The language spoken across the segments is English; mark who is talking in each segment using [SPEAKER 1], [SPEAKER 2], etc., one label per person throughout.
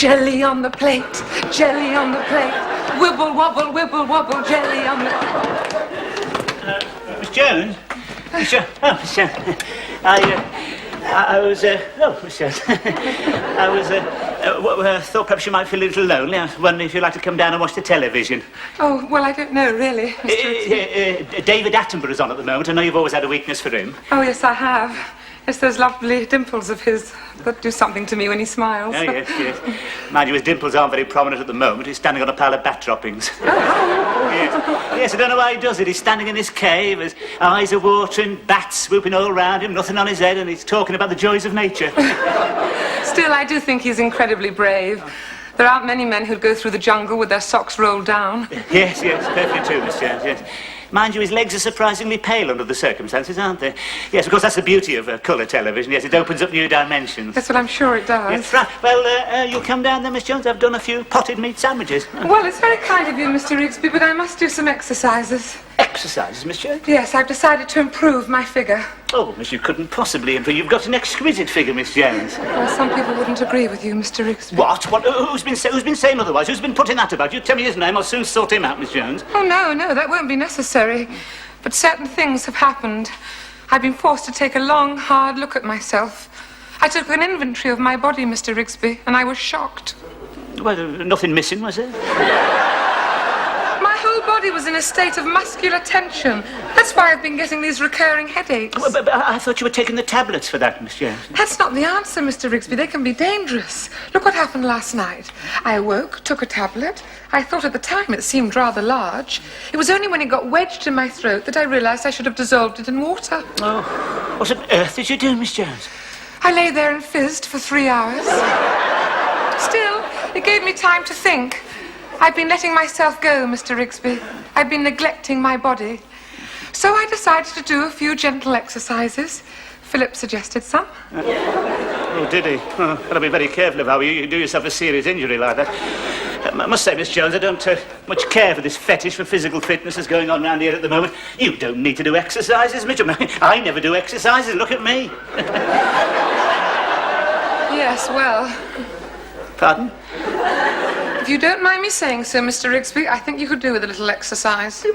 [SPEAKER 1] Jelly on the plate, jelly on the plate. Wibble, wobble, wibble, wobble, jelly on the plate.
[SPEAKER 2] Miss Jones? Miss Jones? Oh, Miss Jones. I was, Miss Jones. I thought perhaps you might feel a little lonely. I was wondering if you'd like to come down and watch the television.
[SPEAKER 1] Oh, well, I don't know, really, Mr.
[SPEAKER 2] David Attenborough's on at the moment. I know you've always had a weakness for him.
[SPEAKER 1] Oh, yes, I have. It's those lovely dimples of his that do something to me when he smiles.
[SPEAKER 2] Oh, yes, yes. Mind you, his dimples aren't very prominent at the moment. He's standing on a pile of bat droppings.
[SPEAKER 1] Oh.
[SPEAKER 2] Yes, I don't know why he does it. He's standing in his cave, his eyes are watering, bats swooping all around him, nothing on his head, and he's talking about the joys of nature.
[SPEAKER 1] Still, I do think he's incredibly brave. There aren't many men who'd go through the jungle with their socks rolled down.
[SPEAKER 2] Yes, perfectly true, Miss Jones, yes. Mind you, his legs are surprisingly pale under the circumstances, aren't they? Yes, of course, that's the beauty of colour television. Yes, it opens up new dimensions.
[SPEAKER 1] That's what I'm sure it does.
[SPEAKER 2] Yes, right. Well, you'll come down there, Miss Jones. I've done a few potted meat sandwiches.
[SPEAKER 1] Well, it's very kind of you, Mr. Rigsby, but I must do some exercises.
[SPEAKER 2] Exercises, Miss Jones?
[SPEAKER 1] Yes, I've decided to improve my figure.
[SPEAKER 2] Oh, Miss, you couldn't possibly improve. You've got an exquisite figure, Miss Jones.
[SPEAKER 1] Well, some people wouldn't agree with you, Mr. Rigsby.
[SPEAKER 2] What? Who's been saying otherwise? Who's been putting that about? You tell me his name, I'll soon sort him out, Miss Jones.
[SPEAKER 1] Oh, no, that won't be necessary. But certain things have happened. I've been forced to take a long, hard look at myself. I took an inventory of my body, Mr. Rigsby, and I was shocked.
[SPEAKER 2] Well, nothing missing, was there?
[SPEAKER 1] My whole body was in a state of muscular tension. That's why I've been getting these recurring headaches.
[SPEAKER 2] Well, but I thought you were taking the tablets for that, Miss Jones.
[SPEAKER 1] That's not the answer, Mr. Rigsby. They can be dangerous. Look what happened last night. I awoke, took a tablet. I thought at the time it seemed rather large. It was only when it got wedged in my throat that I realised I should have dissolved it in water.
[SPEAKER 2] Oh, what on earth did you do, Miss Jones?
[SPEAKER 1] I lay there and fizzed for 3 hours. Still, it gave me time to think. I've been letting myself go, Mr. Rigsby. I've been neglecting my body. So I decided to do a few gentle exercises. Philip suggested some.
[SPEAKER 2] Oh, did he? Oh, gotta be very careful of how you do yourself a serious injury like that. I must say, Miss Jones, I don't much care for this fetish for physical fitness that's going on around here at the moment. You don't need to do exercises, Mitchell. I never do exercises. Look at me.
[SPEAKER 1] Yes, well...
[SPEAKER 2] Pardon?
[SPEAKER 1] If you don't mind me saying so, Mr. Rigsby, I think you could do with a little exercise.
[SPEAKER 2] You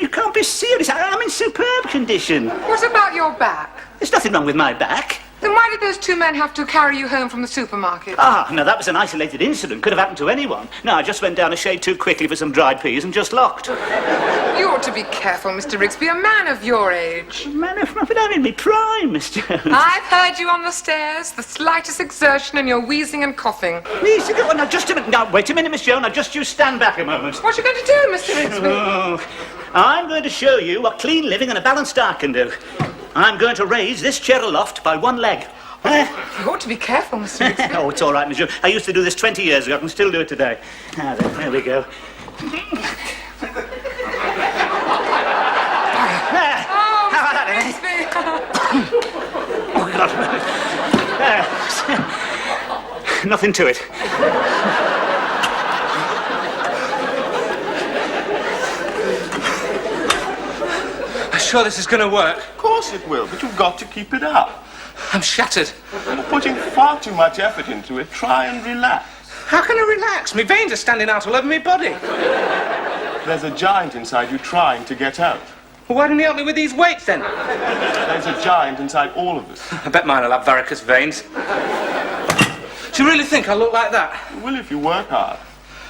[SPEAKER 2] can't be serious. I'm in superb condition.
[SPEAKER 1] What about your back?
[SPEAKER 2] There's nothing wrong with my back.
[SPEAKER 1] Then why did those two men have to carry you home from the supermarket?
[SPEAKER 2] Ah, no, that was an isolated incident. Could have happened to anyone. No, I just went down a shade too quickly for some dried peas and just locked.
[SPEAKER 1] You ought to be careful, Mr. Rigsby. A man of your age.
[SPEAKER 2] Man, I'm in my prime, Miss Jones.
[SPEAKER 1] I've heard you on the stairs. The slightest exertion and you're wheezing and coughing.
[SPEAKER 2] Wheezing? Oh, now, just a minute. Now, wait a minute, Miss Jones. Now, just you stand back a moment.
[SPEAKER 1] What are you going to do, Mr. Rigsby?
[SPEAKER 2] Oh, I'm going to show you what clean living and a balanced diet can do. I'm going to raise this chair aloft by one leg.
[SPEAKER 1] You ought to be careful, Mr. Rigsby.
[SPEAKER 2] Oh, it's all right, Miss Jones. I used to do this 20 years ago. I can still do it today. Ah, there we go.
[SPEAKER 1] Oh, Mr. Rigsby.
[SPEAKER 2] Oh, God. Nothing to it.
[SPEAKER 3] I'm sure this is going to work.
[SPEAKER 4] Of course it will, but you've got to keep it up.
[SPEAKER 3] I'm shattered.
[SPEAKER 4] You're putting far too much effort into it. Try and relax.
[SPEAKER 3] How can I relax? My veins are standing out all over my body.
[SPEAKER 4] There's a giant inside you trying to get out.
[SPEAKER 3] Well, why didn't you help me with these weights, then?
[SPEAKER 4] There's a giant inside all of us.
[SPEAKER 3] I bet mine will have varicose veins. Do you really think I look like that?
[SPEAKER 4] You will if you work hard.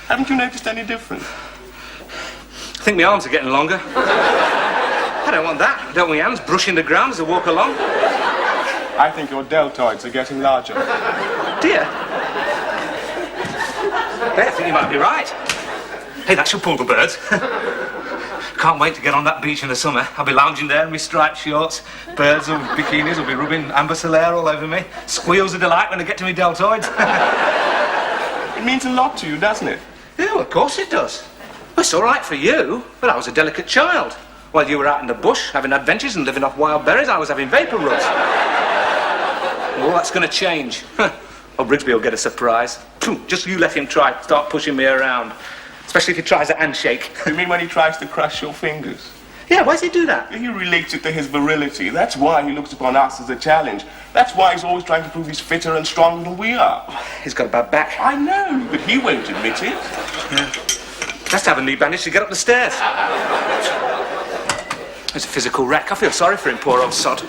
[SPEAKER 4] Haven't you noticed any difference?
[SPEAKER 3] I think my arms are getting longer. I don't want that. I don't want my hands brushing the ground as I walk along.
[SPEAKER 4] I think your deltoids are getting larger.
[SPEAKER 3] Dear. I think you might be right. Hey, that should pull the birds. Can't wait to get on that beach in the summer. I'll be lounging there in my striped shorts. Birds with bikinis will be rubbing amber solaire all over me. Squeals of delight when I get to my deltoids.
[SPEAKER 4] It means a lot to you, doesn't it?
[SPEAKER 3] Yeah, well, of course it does. Well, it's all right for you, but I was a delicate child. While you were out in the bush having adventures and living off wild berries, I was having vapour rubs. Well, that's going to change. Well, Rigsby will get a surprise. Just you let him try start pushing me around. Especially if he tries a handshake.
[SPEAKER 4] You mean when he tries to crush your fingers?
[SPEAKER 2] Yeah, why does he do that?
[SPEAKER 4] He relates it to his virility. That's why he looks upon us as a challenge. That's why he's always trying to prove he's fitter and stronger than we are.
[SPEAKER 3] He's got a bad back.
[SPEAKER 4] I know, but he won't admit it.
[SPEAKER 3] Has to have a knee bandage to get up the stairs. He's a physical wreck. I feel sorry for him, poor old sod. Oh,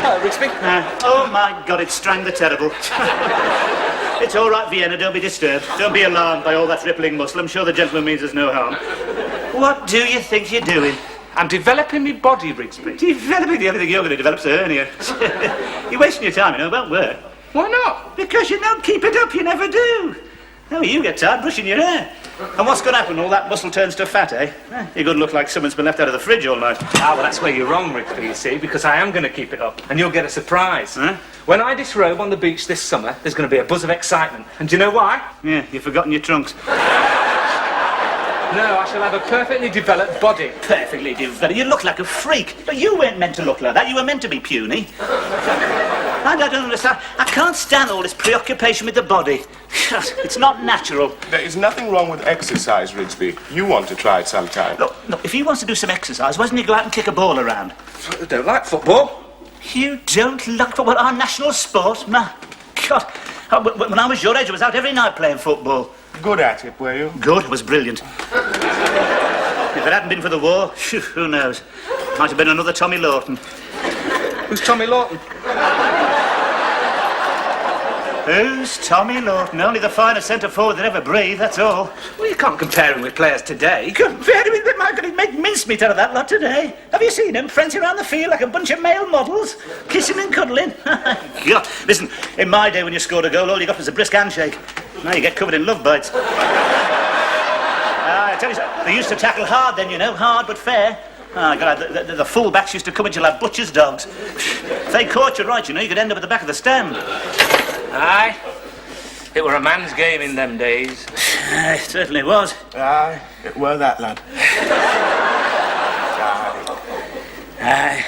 [SPEAKER 3] hello, Rigsby.
[SPEAKER 2] Oh, my God, it's Strang the Terrible. It's all right, Vienna, don't be disturbed. Don't be alarmed by all that rippling muscle. I'm sure the gentleman means us no harm. What do you think you're doing?
[SPEAKER 3] I'm developing my body, Rigsby.
[SPEAKER 2] Developing the only thing you're going to develop's a hernia. You're wasting your time, you know, it won't work.
[SPEAKER 3] Why not?
[SPEAKER 2] Because you don't keep it up, you never do. Oh, you get tired brushing your hair. And what's going to happen? All that muscle turns to fat, eh? You're going to look like someone's been left out of the fridge all night.
[SPEAKER 3] Ah, well, that's where you're wrong, Rigsby, you see, because I am going to keep it up, and you'll get a surprise.
[SPEAKER 2] Huh?
[SPEAKER 3] When I disrobe on the beach this summer, there's going to be a buzz of excitement. And do you know why?
[SPEAKER 2] Yeah, you've forgotten your trunks.
[SPEAKER 3] No, I shall have a perfectly developed body.
[SPEAKER 2] Perfectly developed. You look like a freak. But you weren't meant to look like that. You were meant to be puny. I don't understand. I can't stand all this preoccupation with the body. It's not natural.
[SPEAKER 4] There is nothing wrong with exercise, Rigsby. You want to try it sometime.
[SPEAKER 2] Look, if he wants to do some exercise, why doesn't he go out and kick a ball around?
[SPEAKER 3] I don't like football.
[SPEAKER 2] You don't like football? Our national sport? My God. When I was your age, I was out every night playing football.
[SPEAKER 4] Good at it, were you?
[SPEAKER 2] Good, it was brilliant. If it hadn't been for the war, who knows? Might have been another Tommy Lawton.
[SPEAKER 3] Who's Tommy Lawton?
[SPEAKER 2] Who's Tommy Lawton? Only the finest centre forward that ever breathed, that's all.
[SPEAKER 3] Well, you can't compare him with players today.
[SPEAKER 2] Compare him with them? I'm going to make mincemeat out of that lot today. Have you seen them prancing around the field like a bunch of male models? Kissing and cuddling? God, listen, in my day when you scored a goal, all you got was a brisk handshake. Now you get covered in love bites. I tell you, they used to tackle hard then, you know, hard but fair. God, the full-backs used to come into you like butcher's dogs. If they caught you right, you know, you could end up at the back of the stand.
[SPEAKER 3] Aye. It were a man's game in them days.
[SPEAKER 2] It certainly was.
[SPEAKER 4] Aye, it were that, lad.
[SPEAKER 2] Aye.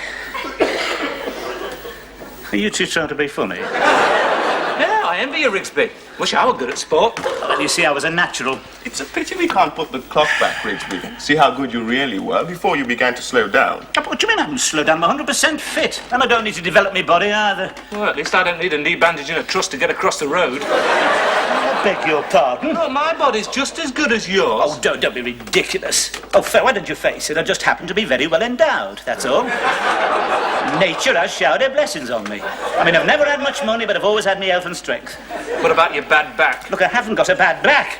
[SPEAKER 2] Are you two trying to be funny?
[SPEAKER 3] Yeah, I envy you, Rigsby. Wish I were good at sport.
[SPEAKER 2] Well, you see, I was a natural.
[SPEAKER 4] It's a pity we can't put the clock back, Rigsby. See how good you really were before you began to slow down.
[SPEAKER 2] What do you mean I'm slow down? I'm 100% fit. And I don't need to develop my body either.
[SPEAKER 3] Well, at least I don't need a knee bandage and a truss to get across the road.
[SPEAKER 2] I beg your pardon.
[SPEAKER 3] No, my body's just as good as yours.
[SPEAKER 2] Oh, don't be ridiculous. Oh, why don't you face it? I just happen to be very well endowed, that's all. Nature has showered her blessings on me. I mean, I've never had much money, but I've always had my health and strength.
[SPEAKER 3] What about your bad back?
[SPEAKER 2] Look, I haven't got a bad back.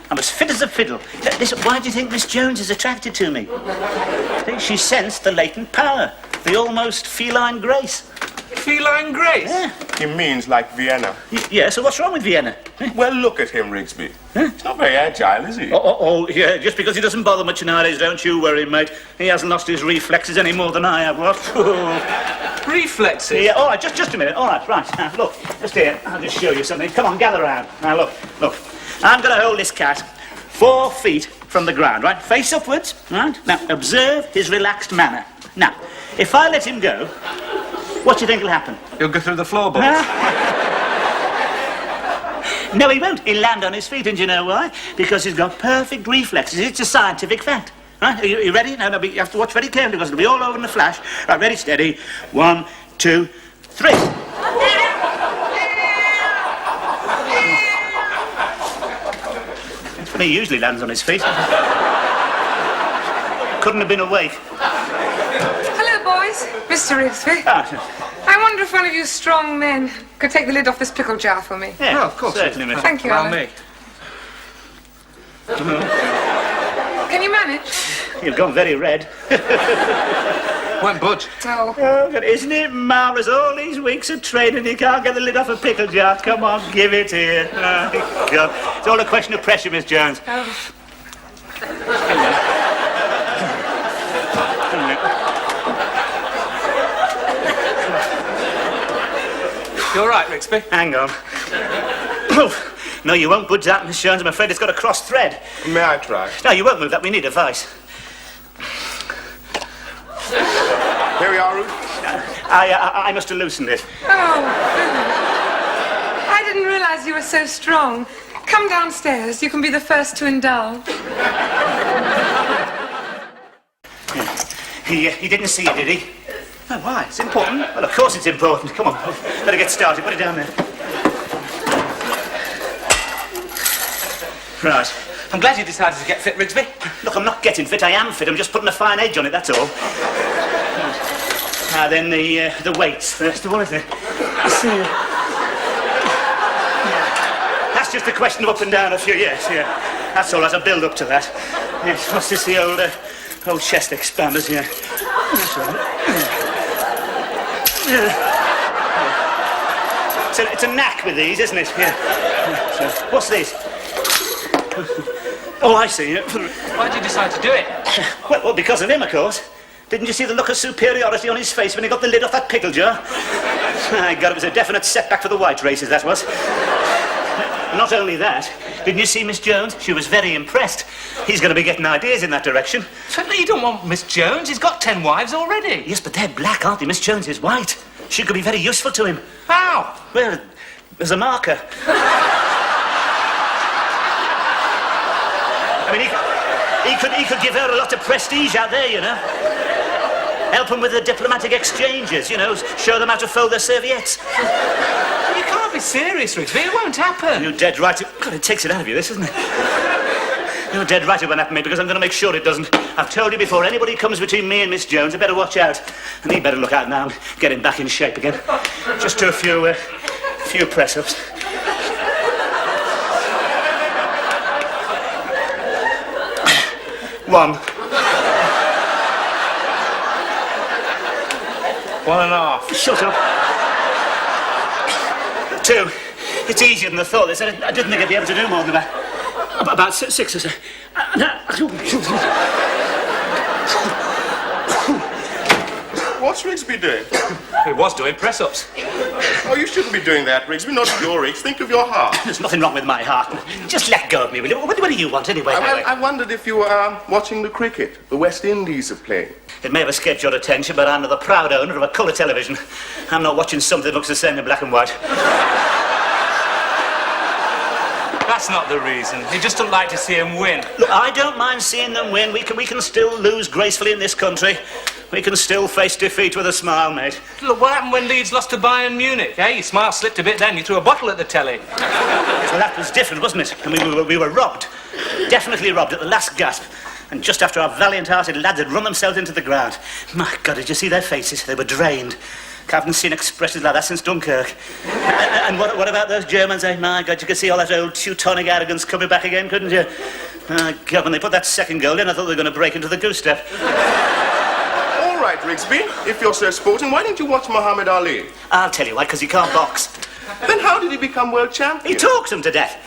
[SPEAKER 2] I'm as fit as a fiddle. Listen, why do you think Miss Jones is attracted to me? I think she sensed the latent power, the almost feline grace.
[SPEAKER 3] Feline grace?
[SPEAKER 2] Yeah.
[SPEAKER 4] He means like Vienna.
[SPEAKER 2] Yeah, so what's wrong with Vienna?
[SPEAKER 4] Well, look at him, Rigsby. He's not very agile, is he?
[SPEAKER 2] Oh, yeah, just because he doesn't bother much nowadays, don't you worry, mate. He hasn't lost his reflexes any more than I have, what?
[SPEAKER 3] Reflexes?
[SPEAKER 2] Yeah, all right, just a minute. All right, now, look, just here. I'll just show you something. Come on, gather round. Now, look. I'm going to hold this cat 4 feet from the ground, right? Face upwards, right? Now, observe his relaxed manner. Now, if I let him go, what do you think will happen?
[SPEAKER 3] He'll go through the floorboards.
[SPEAKER 2] No, he won't. He'll land on his feet, and do you know why? Because he's got perfect reflexes. It's a scientific fact. Right? Are you ready? No, you have to watch very carefully because it'll be all over in a flash. Right, ready, steady. 1, 2, 3. It's funny, he usually lands on his feet. Couldn't have been awake.
[SPEAKER 1] Hello, boys. Mr. Rigsby. I wonder if one of you strong men could take the lid off this pickle jar for me.
[SPEAKER 2] Yeah,
[SPEAKER 3] of course.
[SPEAKER 2] Certainly, miss.
[SPEAKER 1] Thank you,
[SPEAKER 3] Allow
[SPEAKER 1] Alan.
[SPEAKER 3] me.
[SPEAKER 1] Can you manage?
[SPEAKER 2] You've gone very red.
[SPEAKER 3] Won't budge.
[SPEAKER 1] Oh.
[SPEAKER 2] Oh, but isn't it marvellous? All these weeks of training, you can't get the lid off a pickle jar. Come on, give it here. Oh, God. It's all a question of pressure, Miss Jones.
[SPEAKER 1] Oh.
[SPEAKER 3] You all right, Rigsby?
[SPEAKER 2] Hang on. No, you won't budge that, Miss Jones. I'm afraid it's got a cross thread.
[SPEAKER 4] May I try?
[SPEAKER 2] No, you won't move that. We need a vice.
[SPEAKER 4] Here we are, Ruth.
[SPEAKER 2] I must have loosened it.
[SPEAKER 1] Oh, goodness. I didn't realize you were so strong. Come downstairs. You can be the first to indulge.
[SPEAKER 2] He didn't see it, did he? Oh, why? It's important. Well, of course it's important. Come on, better get started. Put it down there. Right.
[SPEAKER 3] I'm glad you decided to get fit, Rigsby.
[SPEAKER 2] Look, I'm not getting fit. I am fit. I'm just putting a fine edge on it, that's all. Now then, the weights first of all, isn't it? That's just a question of up and down a few, yes, yeah. That's all, as a build up to that. Yes, what's this, the old chest expanders, yeah. That's all right. It's a knack with these, isn't it? Yeah. So, what's this? Oh, I see.
[SPEAKER 3] Why did you decide to do it?
[SPEAKER 2] Well, because of him, of course. Didn't you see the look of superiority on his face when he got the lid off that pickle jar? My God, it was a definite setback for the white races, that was. Not only that, didn't you see Miss Jones? She was very impressed. He's going to be getting ideas in that direction.
[SPEAKER 3] Certainly you don't want Miss Jones. He's got 10 wives already.
[SPEAKER 2] Yes, but they're black, aren't they? Miss Jones is white. She could be very useful to him.
[SPEAKER 3] How?
[SPEAKER 2] Well, as a marker. I mean, he could give her a lot of prestige out there, you know. Help them with the diplomatic exchanges, you know, show them how to fold their serviettes.
[SPEAKER 3] You can't be serious, Rigsby. It won't happen.
[SPEAKER 2] You're dead right. God, it takes it out of you, this, isn't it? You're dead right it won't happen, mate, because I'm going to make sure it doesn't. I've told you before, anybody comes between me and Miss Jones, I better watch out. And he better look out now and get him back in shape again. Just do a few press-ups. One.
[SPEAKER 3] 1.5.
[SPEAKER 2] Shut up. 2. It's easier than I thought. I didn't think I'd be able to do more than that. About 6 or so.
[SPEAKER 4] What's Rigsby doing?
[SPEAKER 3] He was doing press-ups.
[SPEAKER 4] Oh, you shouldn't be doing that, Rigsby. Not at your age. Think of your heart.
[SPEAKER 2] There's nothing wrong with my heart. Just let go of me, will you? What do you want, anyway?
[SPEAKER 4] I wondered if you were watching the cricket. The West Indies are playing.
[SPEAKER 2] It may have escaped your attention, but I'm the proud owner of a colour television. I'm not watching something that looks the same in black and white.
[SPEAKER 3] That's not the reason. You just don't like to see him win.
[SPEAKER 2] Look, I don't mind seeing them win. We can still lose gracefully in this country. We can still face defeat with a smile, mate.
[SPEAKER 3] Look, what happened when Leeds lost to Bayern Munich, eh? Your smile slipped a bit then. You threw a bottle at the telly.
[SPEAKER 2] Yes, well, that was different, wasn't it? I mean, we were robbed. Definitely robbed at the last gasp. And just after our valiant-hearted lads had run themselves into the ground. My God, did you see their faces? They were drained. I haven't seen expressions like that since Dunkirk. And what about those Germans, eh? My God, you could see all that old Teutonic arrogance coming back again, couldn't you? My God, when they put that second goal in, I thought they were going to break into the goose step.
[SPEAKER 4] All right, Rigsby, if you're so sporting, why don't you watch Muhammad Ali?
[SPEAKER 2] I'll tell you why, because he can't box.
[SPEAKER 4] Then how did he become world champion?
[SPEAKER 2] He talks him to death.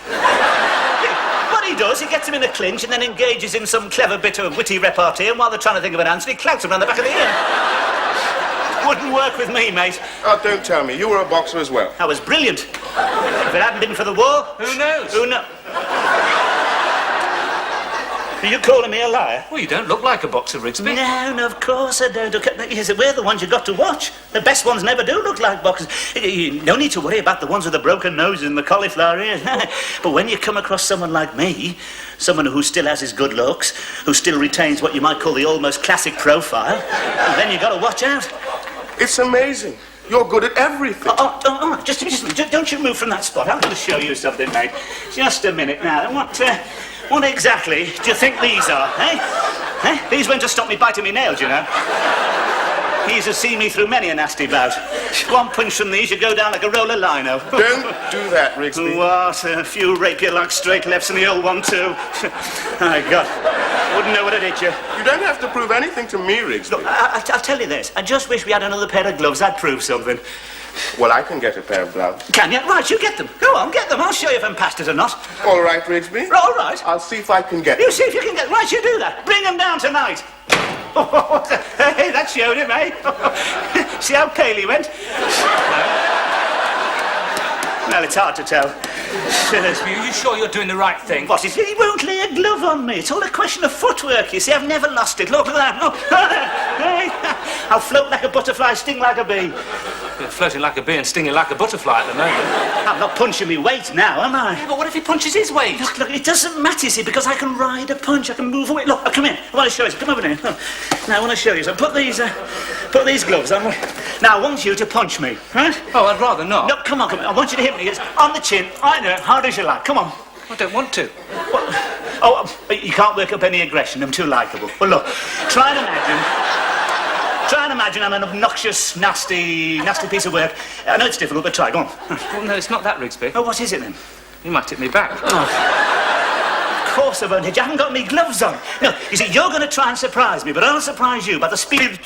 [SPEAKER 2] What he does, he gets him in a clinch and then engages in some clever bit of witty repartee, and while they're trying to think of an answer, he clouts him round the back of the ear. Wouldn't work with me, mate.
[SPEAKER 4] Oh, don't tell me. You were a boxer as well.
[SPEAKER 2] I was brilliant. If it hadn't been for the war...
[SPEAKER 3] Who knows?
[SPEAKER 2] Who knows? Are you calling me a liar?
[SPEAKER 3] Well, you don't look like a boxer, Rigsby.
[SPEAKER 2] No, of course I don't. Yes, we're the ones you've got to watch. The best ones never do look like boxers. No need to worry about the ones with the broken noses and the cauliflower ears. But when you come across someone like me, someone who still has his good looks, who still retains what you might call the almost classic profile, then you've got to watch out.
[SPEAKER 4] It's amazing. You're good at everything.
[SPEAKER 2] Just don't you move from that spot. I'm going to show you something, mate. Just a minute now. What exactly do you think these are, eh? These weren't to stop me biting me nails, you know. These have seen me through many a nasty bout. One punch from these, you go down like a roll of lino.
[SPEAKER 4] Don't do that, Rigsby.
[SPEAKER 2] What? A few rapier-like straight lefts in the old one, too. My God. Wouldn't know what it hit you.
[SPEAKER 4] You don't have to prove anything to me, Rigsby.
[SPEAKER 2] Look, I'll tell you this. I just wish we had another pair of gloves. That'd prove something.
[SPEAKER 4] Well, I can get a pair of gloves.
[SPEAKER 2] Can you? Right, you get them. Go on, get them. I'll show you if I'm past it or not.
[SPEAKER 4] All right, Rigsby.
[SPEAKER 2] All right.
[SPEAKER 4] I'll see if I can get
[SPEAKER 2] You
[SPEAKER 4] them.
[SPEAKER 2] see if you can get... Right, you do that. Bring them down tonight. Hey, that showed him, eh? See how pale he went? Well, it's hard to tell.
[SPEAKER 3] Are you sure you're doing the right thing?
[SPEAKER 2] What is it? He won't lay a glove on me. It's all a question of footwork, you see. I've never lost it. Look at that. Oh. Hey, I'll float like a butterfly, sting like a bee.
[SPEAKER 3] You're floating like a bee and stinging like a butterfly at the moment.
[SPEAKER 2] I'm not punching me weight now, am I?
[SPEAKER 3] Yeah, but what if he punches his weight?
[SPEAKER 2] Look, it doesn't matter, see, because I can ride a punch, I can move away. Look, come here, I want to show you. Come over here. Now, I want to show you. So put these gloves on. Now, I want you to punch me, right?
[SPEAKER 3] Oh, I'd rather not.
[SPEAKER 2] No, come on. I want you to hit me. It's on the chin, right there, hard as you like. Come on.
[SPEAKER 3] I don't want to.
[SPEAKER 2] What? Oh, you can't work up any aggression. I'm too likeable. Well, look, try and imagine I'm an obnoxious, nasty piece of work. I know it's difficult, but try. Go on.
[SPEAKER 3] Well, no, it's not that, Rigsby.
[SPEAKER 2] Oh, what is it then?
[SPEAKER 3] You might tip me back.
[SPEAKER 2] Of course I won't hit you. I haven't got any gloves on. No, you see, you're going to try and surprise me, but I'll surprise you by the speed of...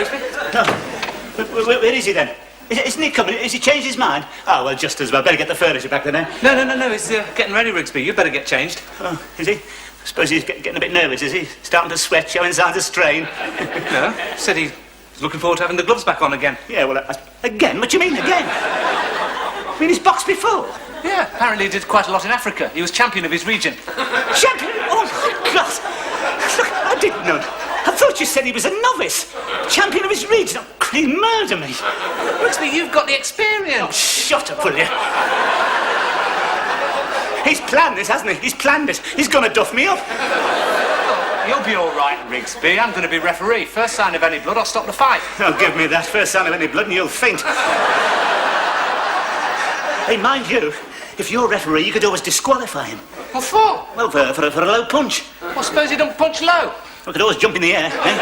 [SPEAKER 3] Rigsby?
[SPEAKER 2] No. Where is he then? Isn't he coming? Has he changed his mind? Oh, well, just as well. Better get the furniture back then, eh?
[SPEAKER 3] No. He's getting ready, Rigsby. You better get changed.
[SPEAKER 2] Oh, is he? I suppose he's getting a bit nervous, is he? Starting to sweat, showing signs of strain.
[SPEAKER 3] No, said he's looking forward to having the gloves back on again.
[SPEAKER 2] Yeah, well, again? What do you mean, again? I mean, he's boxed before.
[SPEAKER 3] Yeah, apparently he did quite a lot in Africa. He was champion of his region.
[SPEAKER 2] Champion? Oh, my God. Look, I didn't know. I thought you said he was a novice. Champion of his region. Oh, he'd murder me.
[SPEAKER 3] Rigsby, you've got the experience.
[SPEAKER 2] Oh, shut up, will you? He's planned this, hasn't he? He's planned it. He's going to duff me up.
[SPEAKER 3] You'll be all right, Rigsby. I'm going to be referee. First sign of any blood, I'll stop the fight.
[SPEAKER 2] Oh, give me that. First sign of any blood and you'll faint. Hey, mind you, if you're referee, you could always disqualify him.
[SPEAKER 3] What for?
[SPEAKER 2] Well, for a low punch.
[SPEAKER 3] Well, suppose you don't punch low.
[SPEAKER 2] I could always jump in the air, eh?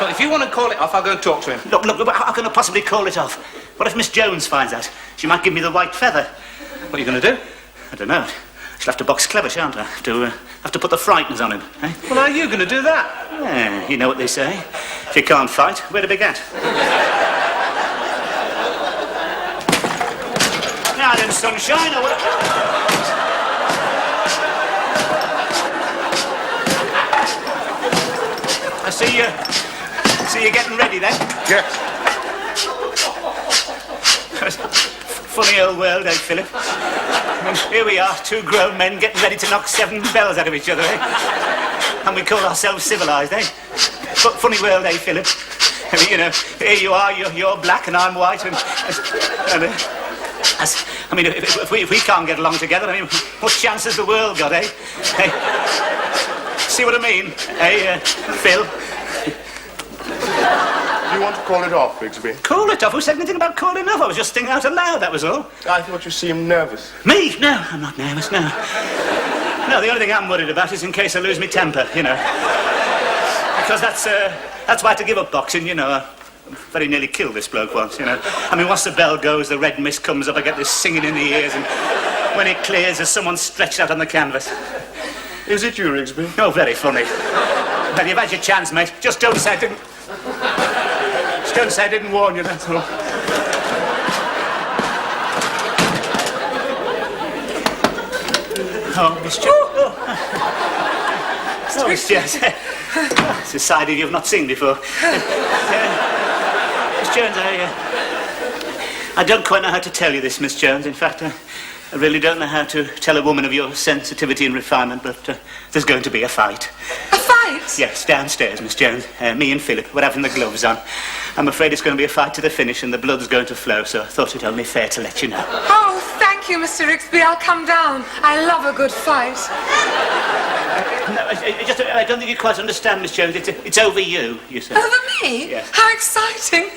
[SPEAKER 3] Well, if you want to call it off, I'll go and talk to him.
[SPEAKER 2] Look, how can I possibly call it off? What if Miss Jones finds out? She might give me the white feather.
[SPEAKER 3] What are you going to do?
[SPEAKER 2] I don't know. She'll have to box clever, shan't I? Have to put the frighteners on him, eh?
[SPEAKER 3] Well, how are you going to do that?
[SPEAKER 2] Yeah, you know what they say. If you can't fight, where to begin? Now then, sunshine, or what? I see you getting ready then?
[SPEAKER 4] Yes.
[SPEAKER 2] Funny old world, eh, Philip? And here we are, two grown men getting ready to knock 7 bells out of each other, eh? And we call ourselves civilised, eh? Funny world, eh, Philip? I mean, you know, here you are, you're black and I'm white, and I mean, if we can't get along together, I mean, what chance has the world got, eh? Hey, see what I mean? Hey, Phil?
[SPEAKER 4] Do you want to call it off, Rigsby?
[SPEAKER 2] Call it off? Who said anything about calling it off? I was just thinking out aloud, that was all.
[SPEAKER 4] I thought you seemed nervous.
[SPEAKER 2] Me? No, I'm not nervous, no. No, the only thing I'm worried about is in case I lose my temper, you know. Because that's why I had to give up boxing, you know. I very nearly killed this bloke once, you know. I mean, once the bell goes, the red mist comes up, I get this singing in the ears, and when it clears, there's someone stretched out on the canvas.
[SPEAKER 4] Is it you, Rigsby?
[SPEAKER 2] Oh, very funny. Well, you've had your chance, mate. Just don't say I didn't... Just don't say I didn't warn you, that's all. Oh, Miss Jones. Oh, Miss Jones. It's a side of you I've not seen before. Miss Jones, I don't quite know how to tell you this, Miss Jones. In fact, I really don't know how to tell a woman of your sensitivity and refinement, but there's going to be a fight.
[SPEAKER 1] A fight?
[SPEAKER 2] Yes, downstairs, Miss Jones. Me and Philip, we're having the gloves on. I'm afraid it's going to be a fight to the finish and the blood's going to flow, so I thought it only fair to let you know.
[SPEAKER 1] Oh, thank you, Mr. Rigsby. I'll come down. I love a good fight.
[SPEAKER 2] No, I don't think you quite understand, Miss Jones. It's over you, you say.
[SPEAKER 1] Over me?
[SPEAKER 2] Yes.
[SPEAKER 1] How exciting.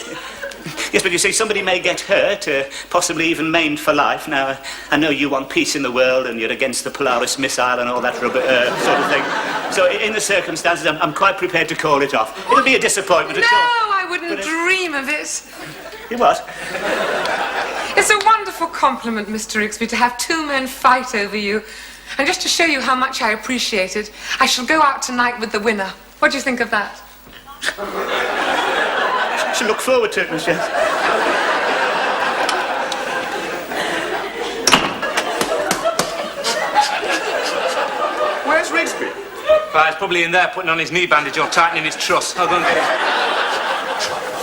[SPEAKER 2] Yes, but you see, somebody may get hurt, possibly even maimed for life. Now, I know you want peace in the world and you're against the Polaris missile and all that sort of thing. So in the circumstances, I'm quite prepared to call it off. It'll be a disappointment, of
[SPEAKER 1] No,
[SPEAKER 2] course.
[SPEAKER 1] I wouldn't dream of it.
[SPEAKER 2] You what?
[SPEAKER 1] It's a wonderful compliment, Mr. Rigsby, to have two men fight over you. And just to show you how much I appreciate it, I shall go out tonight with the winner. What do you think of that?
[SPEAKER 2] much to look forward to, Miss Jones.
[SPEAKER 4] Where's Rigsby?
[SPEAKER 3] Well, he's probably in there putting on his knee bandage or tightening his truss. I'll go and get him.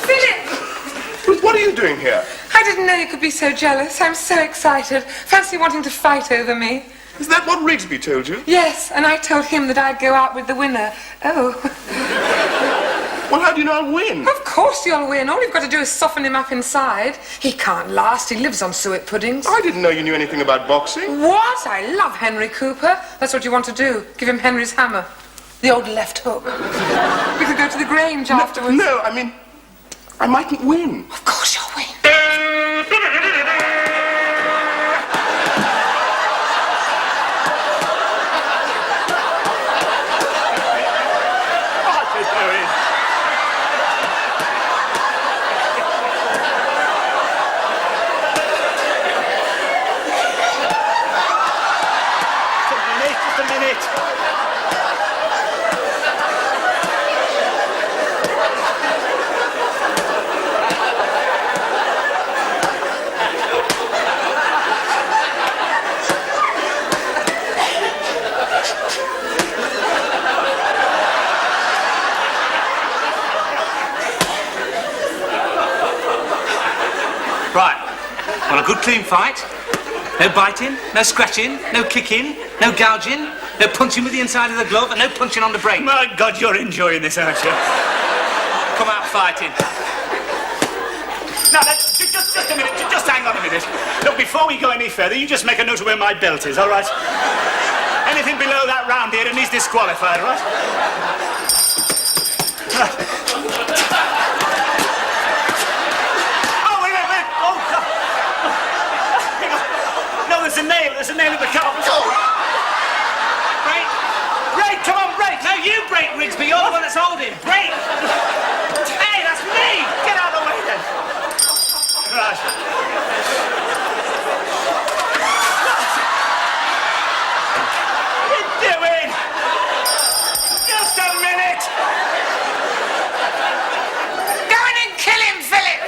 [SPEAKER 1] Philip!
[SPEAKER 4] What are you doing here?
[SPEAKER 1] I didn't know you could be so jealous. I'm so excited. Fancy wanting to fight over me.
[SPEAKER 4] Is that what Rigsby told you?
[SPEAKER 1] Yes, and I told him that I'd go out with the winner. Oh.
[SPEAKER 4] Well, how do you know I'll win?
[SPEAKER 1] Of course you'll win. All you've got to do is soften him up inside. He can't last. He lives on suet puddings.
[SPEAKER 4] I didn't know you knew anything about boxing.
[SPEAKER 1] What? I love Henry Cooper. That's what you want to do. Give him Henry's hammer. The old left hook. We could go to the Grange afterwards.
[SPEAKER 4] No, I mean, I mightn't win.
[SPEAKER 1] Of course you'll win.
[SPEAKER 2] Just a minute.
[SPEAKER 3] Right. Well, a good clean fight. No biting, no scratching, no kicking, no gouging, no punching with the inside of the glove, and no punching on the break.
[SPEAKER 2] My God, you're enjoying this, aren't you?
[SPEAKER 3] Come out fighting.
[SPEAKER 2] Now, just a minute. Just hang on a minute. Look, before we go any further, you just make a note of where my belt is, all right? Anything below that round here, and he's disqualified, right? Oh, wait. Oh, God. Hang on. No, there's a nail. There's a nail in the carpet.
[SPEAKER 3] Break, come on, break. No, you break, Rigsby. You're the one that's holding. Break. Hey, that's me.
[SPEAKER 2] Get out of the way, then. Right. What are you doing? Just a minute.
[SPEAKER 1] Go in and kill him, Philip!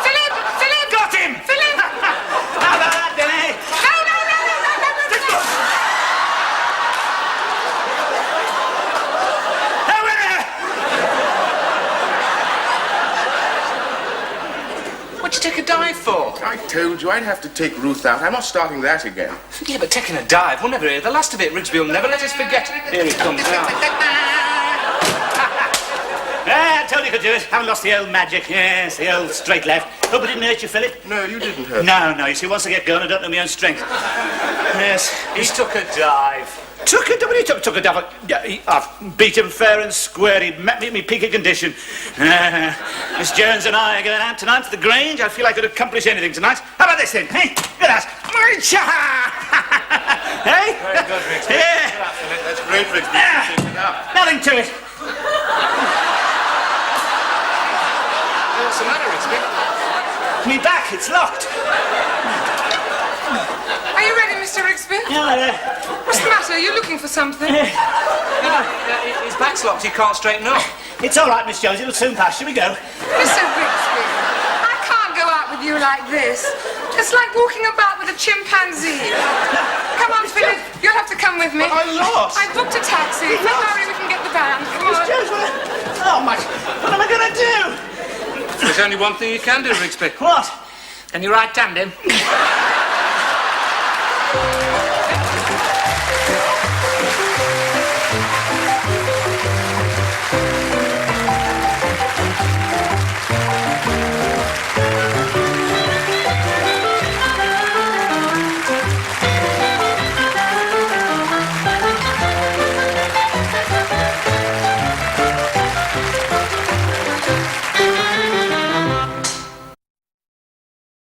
[SPEAKER 1] Philip!
[SPEAKER 2] Got him.
[SPEAKER 1] Philip!
[SPEAKER 2] How about that, then, eh?
[SPEAKER 1] No!
[SPEAKER 2] Hey, winner!
[SPEAKER 3] What'd you take a dive for?
[SPEAKER 4] I told you I'd have to take Ruth out. I'm not starting that again.
[SPEAKER 3] Yeah, but taking a dive, we'll never hear the last of it. Rigsby will never let us forget. Here he comes now.
[SPEAKER 2] I told you could do it. Haven't lost the old magic. Yes, the old straight left. Hope it didn't hurt you, Philip.
[SPEAKER 4] No, you didn't hurt.
[SPEAKER 2] No. You see, once I get going, I don't know my own strength. Yes.
[SPEAKER 3] He took a dive.
[SPEAKER 2] Took a dive. I've beat him fair and square. He met me at my peak of condition. Miss Jones and I are going out tonight to the Grange. I feel I could accomplish anything tonight. How about this, then? Hey, look at that. Hey?
[SPEAKER 3] Very good, Rigsby.
[SPEAKER 2] Yeah.
[SPEAKER 4] That's great, Rigsby. Take it up.
[SPEAKER 2] Nothing to it.
[SPEAKER 3] What's the matter, Rigsby?
[SPEAKER 2] Me back, it's locked.
[SPEAKER 1] Are you ready, Mr. Rigsby?
[SPEAKER 2] Yeah,
[SPEAKER 1] What's the matter? Are you looking for something?
[SPEAKER 3] His back's locked, he can't straighten up.
[SPEAKER 2] it's all right, Miss Jones. It'll soon pass. Shall we go?
[SPEAKER 1] Mr. Rigsby, I can't go out with you like this. It's like walking about with a chimpanzee. Come on, Philip. You'll have to come with me.
[SPEAKER 4] I lost.
[SPEAKER 1] I booked a taxi. Hurry, we can get the van. Come
[SPEAKER 2] Miss
[SPEAKER 1] on.
[SPEAKER 2] Jones, oh, my... What am I going to do?
[SPEAKER 3] There's only one thing you can do, Rigsby.
[SPEAKER 2] What?
[SPEAKER 3] Can you right-hand him?